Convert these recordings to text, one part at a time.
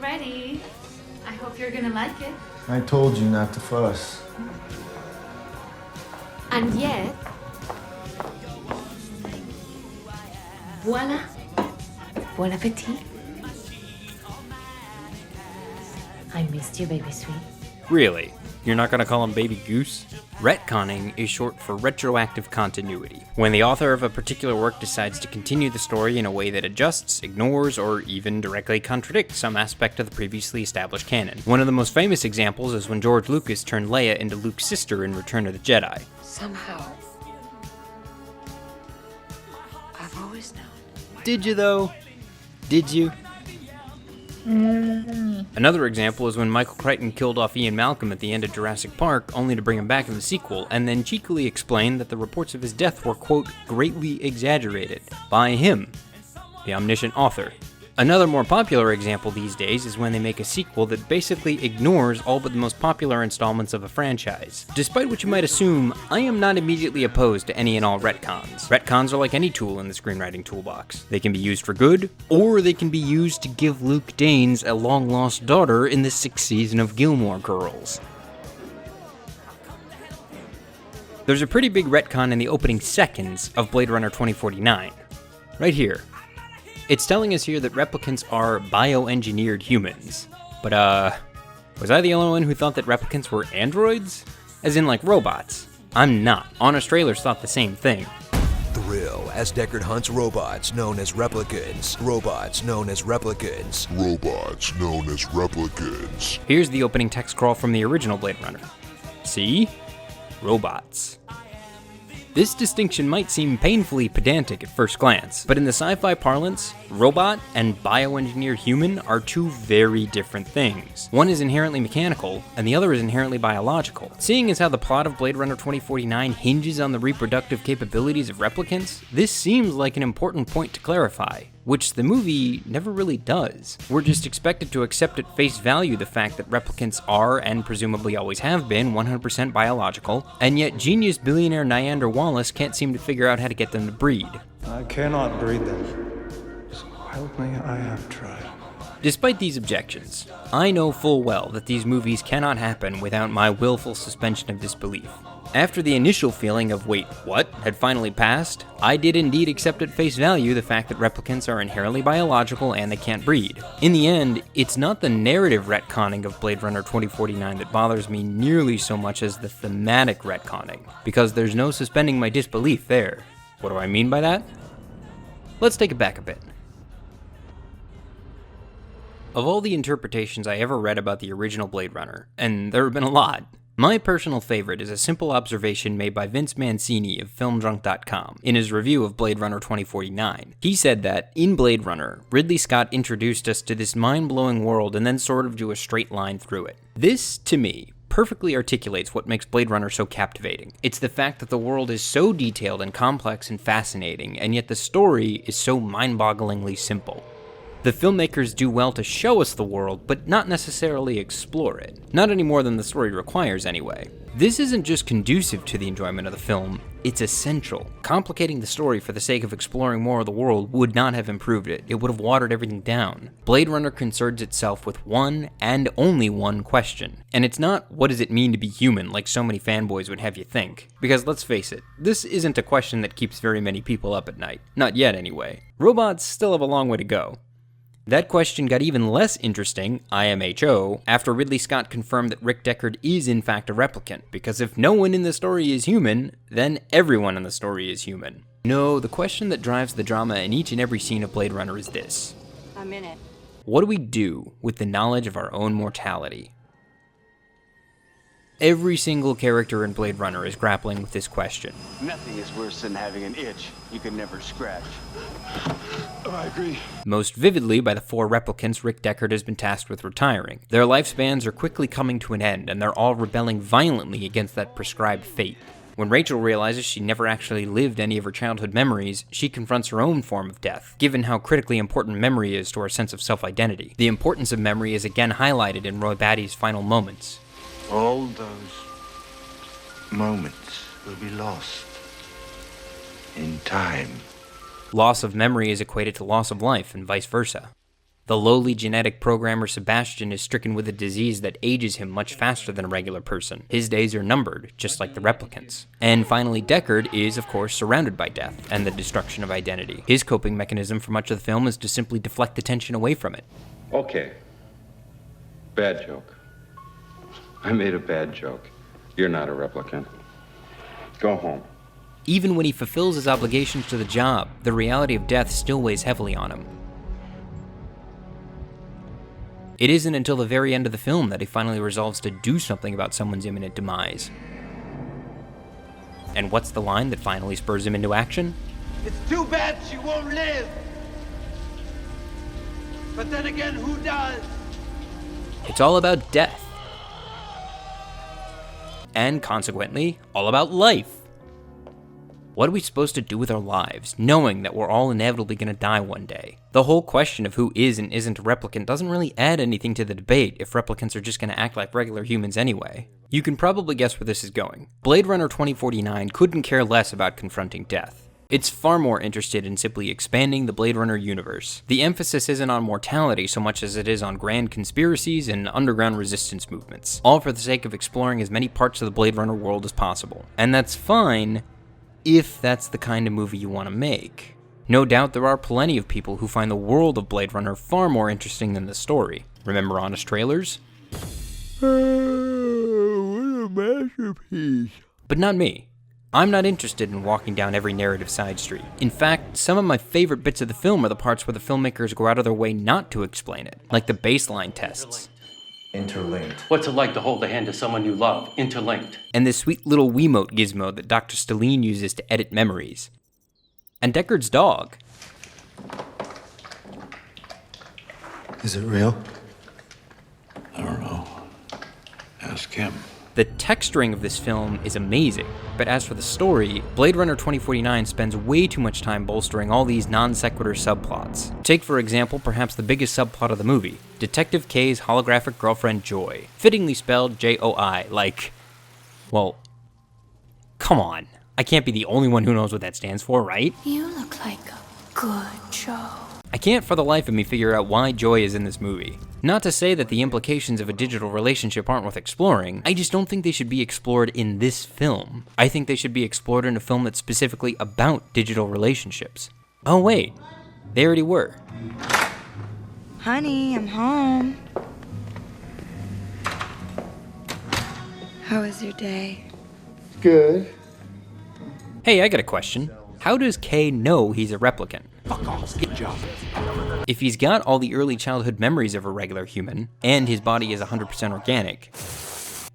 ready. I hope you're gonna like it. I told you not to fuss. And yet, voila. Bon appetit. I missed you, baby sweet. Really? You're not gonna call him Baby Goose? Retconning is short for retroactive continuity, when the author of a particular work decides to continue the story in a way that adjusts, ignores, or even directly contradicts some aspect of the previously established canon. One of the most famous examples is when George Lucas turned Leia into Luke's sister in Return of the Jedi. Somehow, I've always known. Did you though? Did you? Another example is when Michael Crichton killed off Ian Malcolm at the end of Jurassic Park, only to bring him back in the sequel, and then cheekily explained that the reports of his death were, quote, greatly exaggerated by him, the omniscient author. Another more popular example these days is when they make a sequel that basically ignores all but the most popular installments of a franchise. Despite what you might assume, I am not immediately opposed to any and all retcons. Retcons are like any tool in the screenwriting toolbox. They can be used for good, or they can be used to give Luke Danes a long-lost daughter in the 6th season of Gilmore Girls. There's a pretty big retcon in the opening seconds of Blade Runner 2049. Right here. It's telling us here that replicants are bioengineered humans. But, was I the only one who thought that replicants were androids? As in, like, robots. I'm not. Honest Trailers thought the same thing. Thrill as Deckard hunts robots known as replicants. Robots known as replicants. Robots known as replicants. Here's the opening text crawl from the original Blade Runner. See? Robots. This distinction might seem painfully pedantic at first glance, but in the sci-fi parlance, robot and bioengineered human are two very different things. One is inherently mechanical, and the other is inherently biological. Seeing as how the plot of Blade Runner 2049 hinges on the reproductive capabilities of replicants, this seems like an important point to clarify, which the movie never really does. We're just expected to accept at face value the fact that replicants are, and presumably always have been, 100% biological, and yet genius billionaire Nyander Wallace can't seem to figure out how to get them to breed. I cannot breed them, so help me, I have tried. Despite these objections, I know full well that these movies cannot happen without my willful suspension of disbelief. After the initial feeling of wait, what, had finally passed, I did indeed accept at face value the fact that replicants are inherently biological and they can't breed. In the end, it's not the narrative retconning of Blade Runner 2049 that bothers me nearly so much as the thematic retconning, because there's no suspending my disbelief there. What do I mean by that? Let's take it back a bit. Of all the interpretations I ever read about the original Blade Runner, and there have been a lot, my personal favorite is a simple observation made by Vince Mancini of FilmDrunk.com in his review of Blade Runner 2049. He said that, in Blade Runner, Ridley Scott introduced us to this mind-blowing world and then sort of drew a straight line through it. This, to me, perfectly articulates what makes Blade Runner so captivating. It's the fact that the world is so detailed and complex and fascinating, and yet the story is so mind-bogglingly simple. The filmmakers do well to show us the world, but not necessarily explore it. Not any more than the story requires, anyway. This isn't just conducive to the enjoyment of the film, it's essential. Complicating the story for the sake of exploring more of the world would not have improved it. It would have watered everything down. Blade Runner concerns itself with one, and only one, question. And it's not, what does it mean to be human, like so many fanboys would have you think. Because let's face it, this isn't a question that keeps very many people up at night. Not yet, anyway. Robots still have a long way to go. That question got even less interesting, IMHO, after Ridley Scott confirmed that Rick Deckard is in fact a replicant, because if no one in the story is human, then everyone in the story is human. No, the question that drives the drama in each and every scene of Blade Runner is this. I'm in it. What do we do with the knowledge of our own mortality? Every single character in Blade Runner is grappling with this question. Nothing is worse than having an itch you can never scratch. I agree. Most vividly by the 4 replicants Rick Deckard has been tasked with retiring. Their lifespans are quickly coming to an end, and they're all rebelling violently against that prescribed fate. When Rachel realizes she never actually lived any of her childhood memories, she confronts her own form of death, given how critically important memory is to our sense of self-identity. The importance of memory is again highlighted in Roy Batty's final moments. All those moments will be lost in time. Loss of memory is equated to loss of life, and vice versa. The lowly genetic programmer Sebastian is stricken with a disease that ages him much faster than a regular person. His days are numbered, just like the replicants. And finally, Deckard is, of course, surrounded by death and the destruction of identity. His coping mechanism for much of the film is to simply deflect attention away from it. Okay. Bad joke. I made a bad joke. You're not a replicant. Go home. Even when he fulfills his obligations to the job, the reality of death still weighs heavily on him. It isn't until the very end of the film that he finally resolves to do something about someone's imminent demise. And what's the line that finally spurs him into action? It's too bad she won't live. But then again, who does? It's all about death. And consequently, all about life. What are we supposed to do with our lives, knowing that we're all inevitably going to die one day? The whole question of who is and isn't a replicant doesn't really add anything to the debate if replicants are just going to act like regular humans anyway. You can probably guess where this is going. Blade Runner 2049 couldn't care less about confronting death. It's far more interested in simply expanding the Blade Runner universe. The emphasis isn't on mortality so much as it is on grand conspiracies and underground resistance movements, all for the sake of exploring as many parts of the Blade Runner world as possible. And that's fine, if that's the kind of movie you want to make. No doubt there are plenty of people who find the world of Blade Runner far more interesting than the story. Remember Honest Trailers? What a masterpiece. But not me. I'm not interested in walking down every narrative side street. In fact, some of my favorite bits of the film are the parts where the filmmakers go out of their way not to explain it, like the baseline tests. Interlinked. What's it like to hold the hand of someone you love? Interlinked. And this sweet little Wiimote gizmo that Dr. Stelline uses to edit memories. And Deckard's dog. Is it real? I don't know. Ask him. The texturing of this film is amazing, but as for the story, Blade Runner 2049 spends way too much time bolstering all these non-sequitur subplots. Take, for example, perhaps the biggest subplot of the movie, Detective K's holographic girlfriend Joy, fittingly spelled J-O-I, like, well, come on. I can't be the only one who knows what that stands for, right? You look like a good Joe. I can't for the life of me figure out why Joy is in this movie. Not to say that the implications of a digital relationship aren't worth exploring, I just don't think they should be explored in this film. I think they should be explored in a film that's specifically about digital relationships. Oh wait, they already were. Honey, I'm home. How was your day? Good. Hey, I got a question. How does K know he's a replicant? Fuck off. Good job. If he's got all the early childhood memories of a regular human, and his body is 100% organic,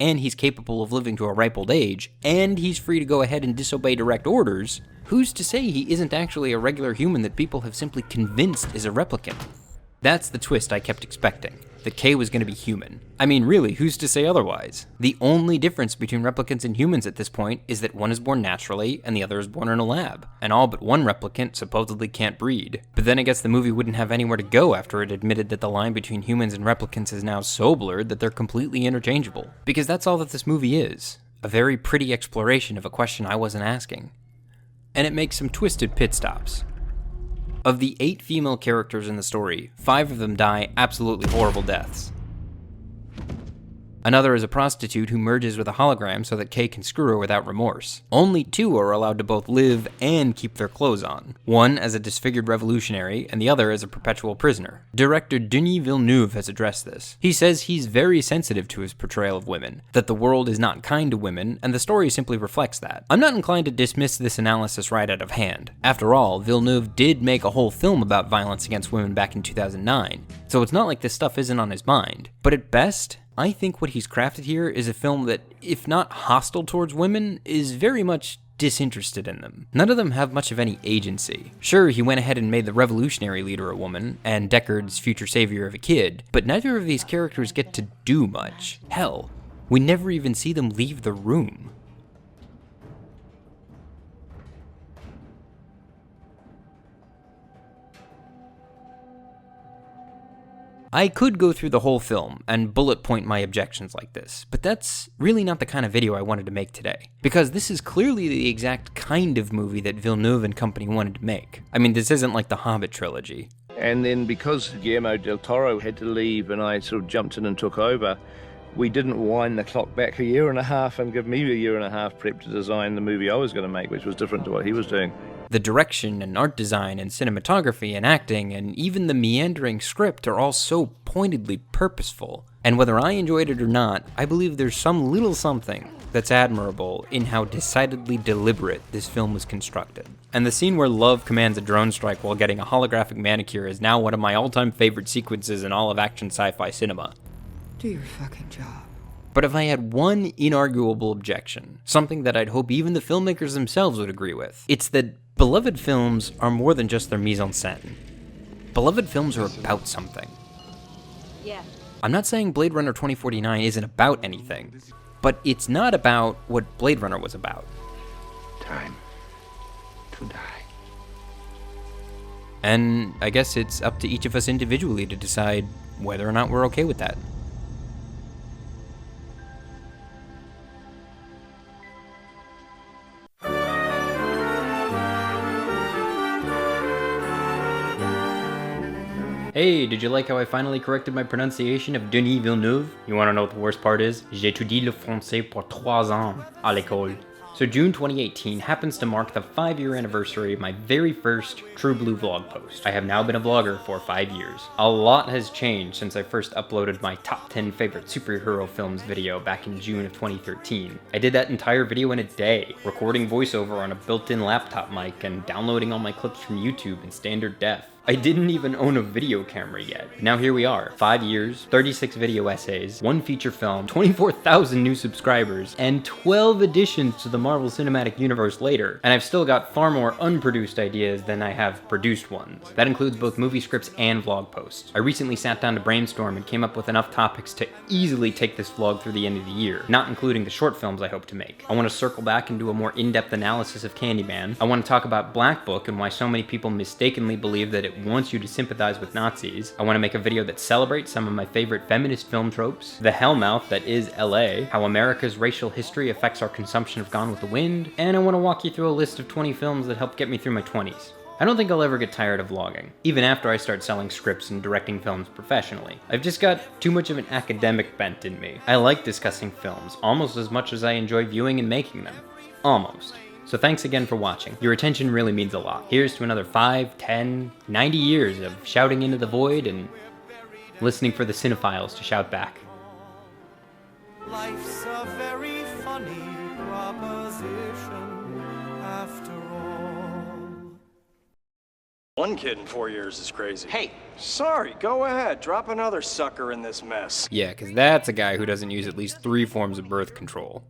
and he's capable of living to a ripe old age, and he's free to go ahead and disobey direct orders, who's to say he isn't actually a regular human that people have simply convinced is a replicant? That's the twist I kept expecting, that K was going to be human. I mean, really, who's to say otherwise? The only difference between replicants and humans at this point is that one is born naturally and the other is born in a lab, and all but one replicant supposedly can't breed. But then I guess the movie wouldn't have anywhere to go after it admitted that the line between humans and replicants is now so blurred that they're completely interchangeable. Because that's all that this movie is, a very pretty exploration of a question I wasn't asking. And it makes some twisted pit stops. Of the 8 female characters in the story, 5 of them die absolutely horrible deaths. Another is a prostitute who merges with a hologram so that Kay can screw her without remorse. Only 2 are allowed to both live and keep their clothes on. One as a disfigured revolutionary, and the other as a perpetual prisoner. Director Denis Villeneuve has addressed this. He says he's very sensitive to his portrayal of women, that the world is not kind to women, and the story simply reflects that. I'm not inclined to dismiss this analysis right out of hand. After all, Villeneuve did make a whole film about violence against women back in 2009, so it's not like this stuff isn't on his mind. But at best, I think what he's crafted here is a film that, if not hostile towards women, is very much disinterested in them. None of them have much of any agency. Sure, he went ahead and made the revolutionary leader a woman, and Deckard's future savior of a kid, but neither of these characters get to do much. Hell, we never even see them leave the room. I could go through the whole film and bullet point my objections like this, but that's really not the kind of video I wanted to make today. Because this is clearly the exact kind of movie that Villeneuve and company wanted to make. I mean, this isn't like the Hobbit trilogy. And then because Guillermo del Toro had to leave and I sort of jumped in and took over, we didn't wind the clock back a year and a half and give me a year and a half prep to design the movie I was going to make, which was different to what he was doing. The direction and art design and cinematography and acting and even the meandering script are all so pointedly purposeful. And whether I enjoyed it or not, I believe there's some little something that's admirable in how decidedly deliberate this film was constructed. And the scene where Love commands a drone strike while getting a holographic manicure is now one of my all-time favorite sequences in all of action sci-fi cinema. Do your fucking job. But if I had one inarguable objection, something that I'd hope even the filmmakers themselves would agree with, it's that beloved films are more than just their mise-en-scène. Beloved films are about something. Yeah. I'm not saying Blade Runner 2049 isn't about anything, but it's not about what Blade Runner was about. Time to die. And I guess it's up to each of us individually to decide whether or not we're okay with that. Hey, did you like how I finally corrected my pronunciation of Denis Villeneuve? You wanna know what the worst part is? J'ai étudié le français pour 3 ans à l'école. So June 2018 happens to mark the 5-year anniversary of my very first True Blue vlog post. I have now been a vlogger for 5 years. A lot has changed since I first uploaded my top 10 favorite superhero films video back in June of 2013. I did that entire video in a day, recording voiceover on a built-in laptop mic and downloading all my clips from YouTube in standard def. I didn't even own a video camera yet. Now here we are, 5 years, 36 video essays, 1 feature film, 24,000 new subscribers, and 12 additions to the Marvel Cinematic Universe later. And I've still got far more unproduced ideas than I have produced ones. That includes both movie scripts and vlog posts. I recently sat down to brainstorm and came up with enough topics to easily take this vlog through the end of the year, not including the short films I hope to make. I want to circle back and do a more in-depth analysis of Candyman. I want to talk about Black Book and why so many people mistakenly believe that it wants you to sympathize with Nazis. I want to make a video that celebrates some of my favorite feminist film tropes, the hellmouth that is LA, how America's racial history affects our consumption of Gone with the Wind, and I want to walk you through a list of 20 films that helped get me through my 20s. I don't think I'll ever get tired of vlogging, even after I start selling scripts and directing films professionally. I've just got too much of an academic bent in me. I like discussing films almost as much as I enjoy viewing and making them. Almost. So thanks again for watching. Your attention really means a lot. Here's to another 5, 10, 90 years of shouting into the void and listening for the cinephiles to shout back. Life's a very funny proposition after all. One kid in 4 years is crazy. Hey! Sorry, go ahead. Drop another sucker in this mess. Yeah, because that's a guy who doesn't use at least 3 forms of birth control.